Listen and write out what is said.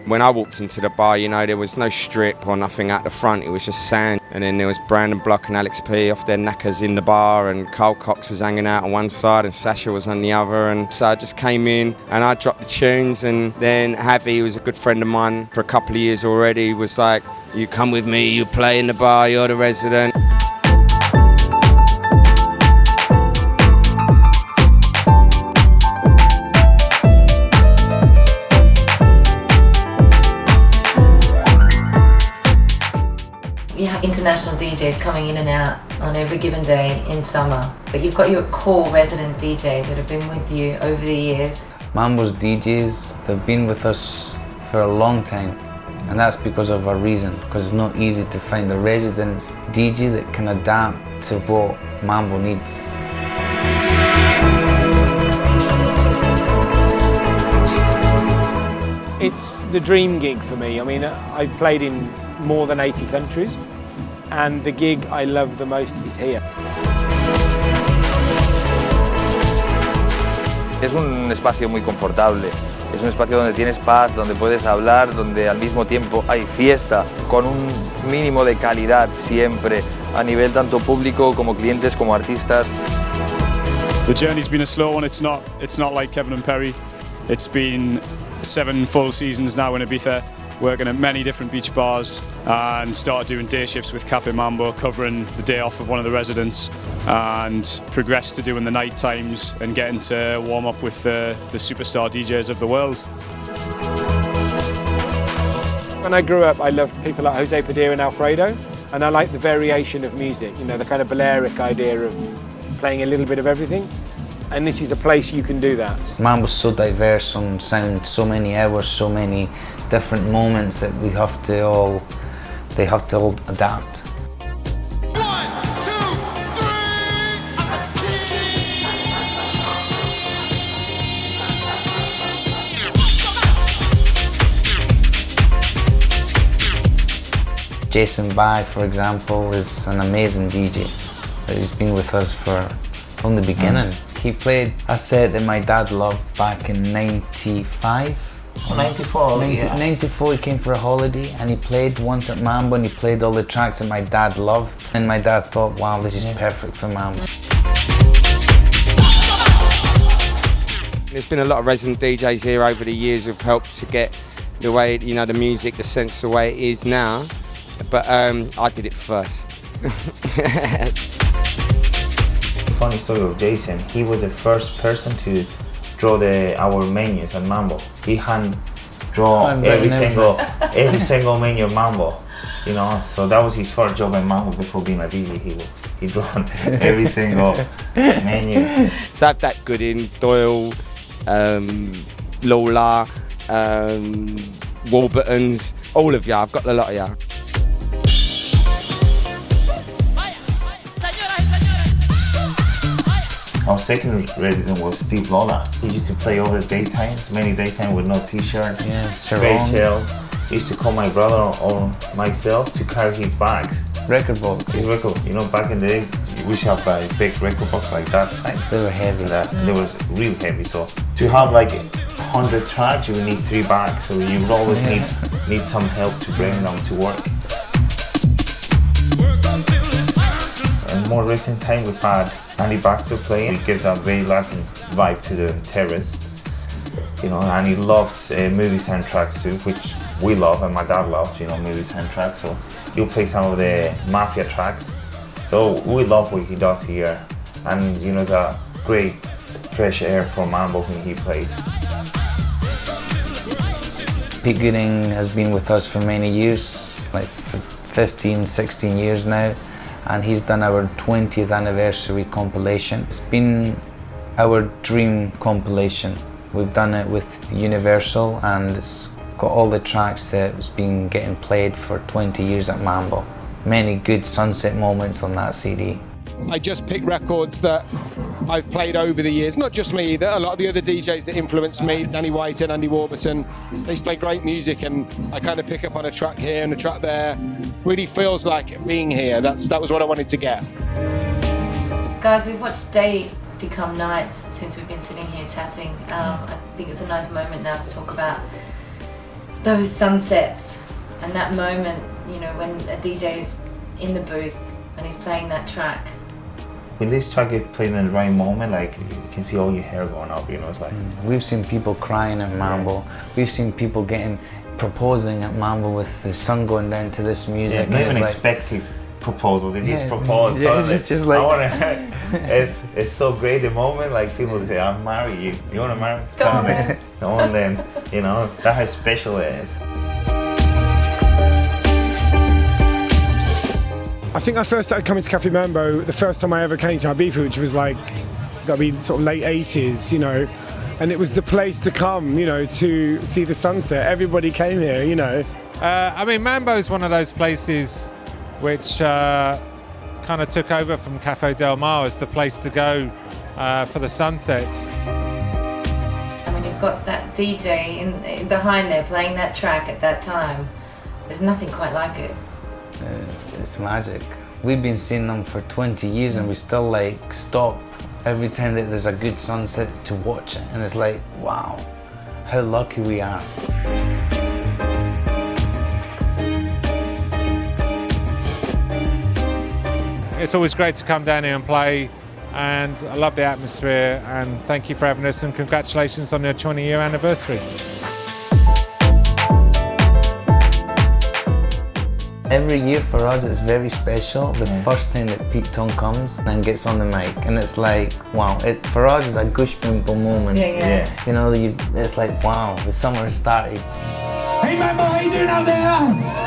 When I walked into the bar, you know, there was no strip or nothing at the front, it was just sand. And then there was Brandon Block and Alex P off their knackers in the bar, and Carl Cox was hanging out on one side and Sasha was on the other. And so I just came in and I dropped the tunes, and then Javi, who was a good friend of mine for a couple of years already, was like, you come with me, you play in the bar, you're the resident. You have international DJs coming in and out on every given day in summer, but you've got your core resident DJs that have been with you over the years. Mambo's DJs, they've been with us for a long time, and that's because of a reason, because it's not easy to find a resident DJ that can adapt to what Mambo needs. It's the dream gig for me. I mean, I've played in more than 80 countries, and the gig I love the most is here. Es un espacio muy confortable, es un espacio donde tienes paz, donde puedes hablar, donde al mismo tiempo hay fiesta, con un mínimo de calidad siempre, a nivel tanto público como clientes como artistas. The journey's been a slow one. It's not like Kevin and Perry. It's been 7 full seasons now in Ibiza, working at many different beach bars, and started doing day shifts with Cafe Mambo, covering the day off of one of the residents, and progressed to doing the night times and getting to warm up with the superstar DJs of the world. When I grew up, I loved people like Jose Padilla and Alfredo, and I liked the variation of music, you know, the kind of Balearic idea of playing a little bit of everything. And this is a place you can do that. Mambo's so diverse on sound, so many hours, so many different moments that they have to all adapt. 1, 2, 3. Jason Bai, for example, is an amazing DJ. He's been with us from the beginning. He played a set that my dad loved back in 95. 94, 94, he came for a holiday and he played once at Mambo, and he played all the tracks that my dad loved. And my dad thought, wow, this is perfect for Mambo. There's been a lot of resident DJs here over the years who've helped to get the way, you know, the music, the sense the way it is now. But I did it first. Funny story of Jason, he was the first person to draw our menus at Mambo. He hand draw every single menu of Mambo, you know. So that was his first job at Mambo before being a DJ. He drawn every single menu. So I have that Gooding, Doyle, Lola, Warburtons, all of you. I've got a lot of you. Our second resident was Steve Lola. He used to play over the daytimes, many daytime with no t-shirt, very chill. He used to call my brother or myself to carry his bags. Record box. His record, you know, back in the day, we should have a big record box like that size. They were heavy. They were real heavy, so to have like 100 tracks, you would need 3 bags, so you would always need some help to bring them to work. In more recent time, we've had Andy Baxter playing. He gives a very Latin vibe to the terrace, you know, and he loves movie soundtracks too, which we love, and my dad loves, you know, movie soundtracks. So he'll play some of the mafia tracks. So we love what he does here, and you know, it's a great fresh air for Mambo when he plays. Pete Gooding has been with us for many years, like 15, 16 years now. And he's done our 20th anniversary compilation. It's been our dream compilation. We've done it with Universal, and it's got all the tracks that's been getting played for 20 years at Mambo. Many good sunset moments on that CD. I just pick records that I've played over the years, not just me, a lot of the other DJs that influenced me, Danny White and Andy Warburton, they play great music, and I kind of pick up on a track here and a track there. Really feels like being here. That was what I wanted to get. Guys, we've watched day become night since we've been sitting here chatting. I think it's a nice moment now to talk about those sunsets and that moment, you know, when a DJ is in the booth and he's playing that track. When this track is played in the right moment, like you can see all your hair going up, you know, it's like... We've seen people crying at Mambo. We've seen people proposing at Mambo with the sun going down to this music. Yeah, not even like, expected proposal, they just propose. Yeah, it's just like... it's so great, the moment, like people say, I'll marry you. You want to marry? Go on then. Go on then. You know, that's how special it is. I think I first started coming to Cafe Mambo the first time I ever came to Ibiza, which was like, gotta be sort of late 80s, you know, and it was the place to come, you know, to see the sunset. Everybody came here, you know. I mean, Mambo is one of those places which kind of took over from Cafe Del Mar as the place to go for the sunsets. I mean, you've got that DJ behind there playing that track at that time. There's nothing quite like it. It's magic. We've been seeing them for 20 years and we still like stop every time that there's a good sunset to watch it, and it's like, wow, how lucky we are. It's always great to come down here and play, and I love the atmosphere, and thank you for having us, and congratulations on your 20-year anniversary. Every year for us it's very special. The first time that Pete Tong comes and gets on the mic, and it's like, wow, for us it's a gush pimple moment. Yeah. You know, it's like, wow, the summer has started. Hey Mambo, how you doing out there?